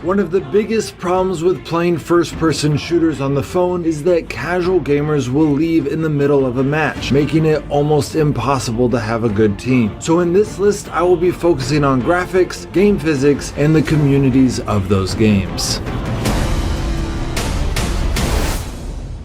One of the biggest problems with playing first-person shooters on the phone is that casual gamers will leave in the middle of a match, making it almost impossible to have a good team. So in this list, I will be focusing on graphics, game physics, and the communities of those games.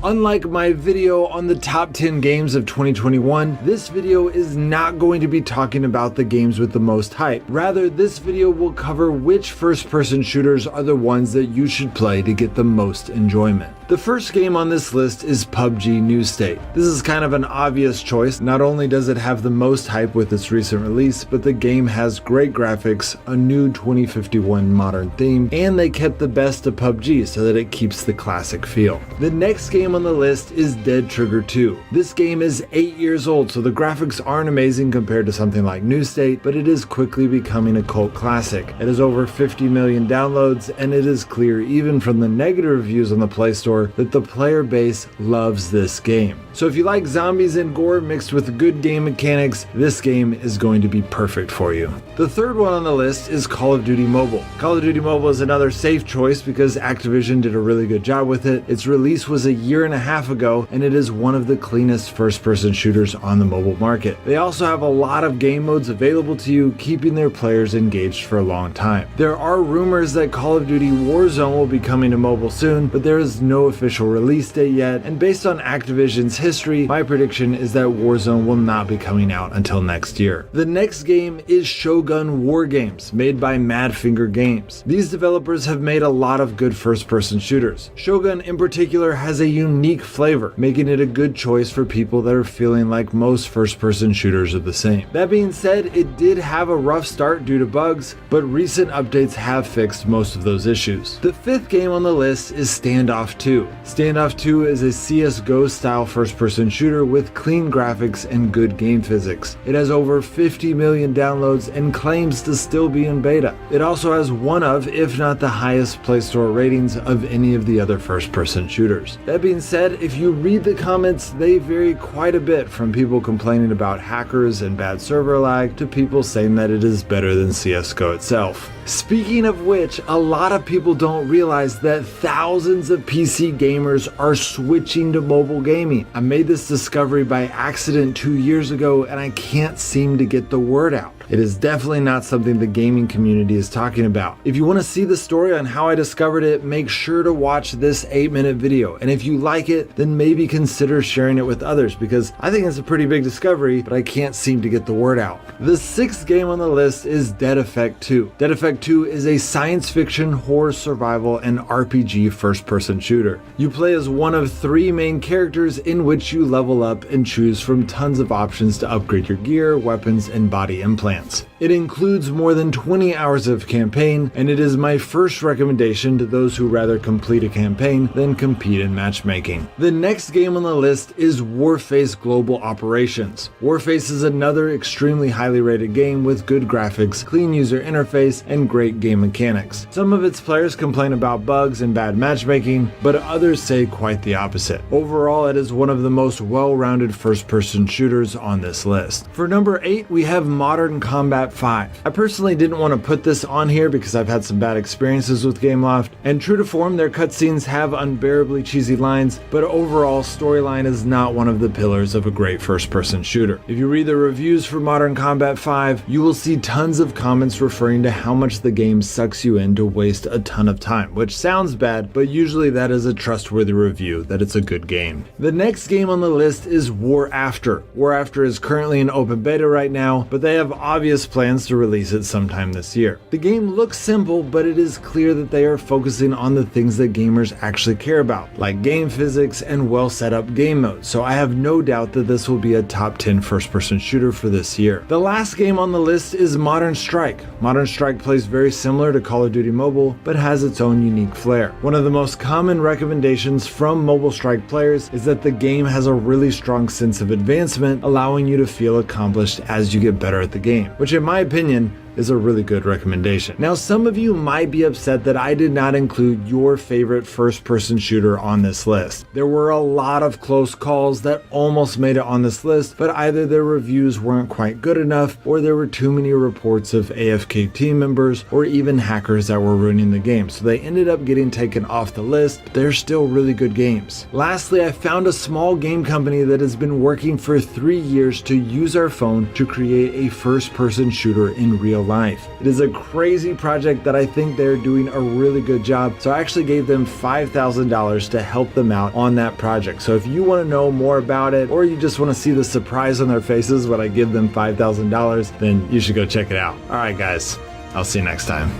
Unlike my video on the top 10 games of 2021, this video is not going to be talking about the games with the most hype. Rather, this video will cover which first-person shooters are the ones that you should play to get the most enjoyment. The first game on this list is PUBG New State. This is kind of an obvious choice. Not only does it have the most hype with its recent release, but the game has great graphics, a new 2051 modern theme, and they kept the best of PUBG so that it keeps the classic feel. The next game on the list is Dead Trigger 2. This game is 8 years old, so the graphics aren't amazing compared to something like New State, but it is quickly becoming a cult classic. It has over 50 million downloads, and it is clear even from the negative reviews on the Play Store that the player base loves this game. So if you like zombies and gore mixed with good game mechanics, this game is going to be perfect for you. The third one on the list is Call of Duty Mobile. Call of Duty Mobile is another safe choice because Activision did a really good job with it. Its release was a year and a half ago, and it is one of the cleanest first-person shooters on the mobile market. They also have a lot of game modes available to you, keeping their players engaged for a long time. There are rumors that Call of Duty Warzone will be coming to mobile soon, but there is no official release date yet, and based on Activision's history, my prediction is that Warzone will not be coming out until next year. The next game is Shogun War Games, made by Madfinger Games. These developers have made a lot of good first-person shooters. Shogun in particular has a unique flavor, making it a good choice for people that are feeling like most first-person shooters are the same. That being said, it did have a rough start due to bugs, but recent updates have fixed most of those issues. The fifth game on the list is Standoff 2. Standoff 2 is a CSGO style first-person shooter with clean graphics and good game physics. It has over 50 million downloads and claims to still be in beta. It also has one of, if not the highest Play Store ratings of any of the other first-person shooters. That being said, if you read the comments, they vary quite a bit, from people complaining about hackers and bad server lag to people saying that it is better than CSGO itself. Speaking of which, a lot of people don't realize that thousands of PC gamers are switching to mobile gaming. I made this discovery by accident 2 years ago, and I can't seem to get the word out. It is definitely not something the gaming community is talking about. If you want to see the story on how I discovered it, make sure to watch this 8-minute video. And if you like it, then maybe consider sharing it with others, because I think it's a pretty big discovery, but I can't seem to get the word out. The sixth game on the list is Dead Effect 2. Dead Effect 2 is a science fiction, horror survival, and RPG first-person shooter. You play as one of 3 main characters in which you level up and choose from tons of options to upgrade your gear, weapons, and body implants. It includes more than 20 hours of campaign, and it is my first recommendation to those who rather complete a campaign than compete in matchmaking. The next game on the list is Warface Global Operations. Warface is another extremely highly rated game with good graphics, clean user interface, and great game mechanics. Some of its players complain about bugs and bad matchmaking, but others say quite the opposite. Overall, it is one of the most well-rounded first-person shooters on this list. For number 8, we have Modern Combat 5. I personally didn't want to put this on here because I've had some bad experiences with Gameloft, and true to form, their cutscenes have unbearably cheesy lines, but overall, storyline is not one of the pillars of a great first-person shooter. If you read the reviews for Modern Combat 5, you will see tons of comments referring to how much the game sucks you in to waste a ton of time, which sounds bad, but usually that is a trustworthy review that it's a good game. The next game on the list is War After. War After is currently in open beta right now, but they have obvious plans to release it sometime this year. The game looks simple, but it is clear that they are focusing on the things that gamers actually care about, like game physics and well set up game modes, so I have no doubt that this will be a top 10 first-person shooter for this year. The last game on the list is Modern Strike. Modern Strike plays very similar to Call of Duty Mobile, but has its own unique flair. One of the most common recommendations from Mobile Strike players is that the game has a really strong sense of advancement, allowing you to feel accomplished as you get better at the game, which in my opinion is a really good recommendation. Now, some of you might be upset that I did not include your favorite first-person shooter on this list. There were a lot of close calls that almost made it on this list, but either their reviews weren't quite good enough, or there were too many reports of AFK team members, or even hackers that were ruining the game, so they ended up getting taken off the list. They're still really good games. Lastly, I found a small game company that has been working for 3 years to use our phone to create a first-person shooter in real life. It is a crazy project that I think they're doing a really good job, so I actually gave them $5,000 to help them out on that project. So if you want to know more about it, or you just want to see the surprise on their faces when I give them $5,000, then you should go check it out. All right, guys, I'll see you next time.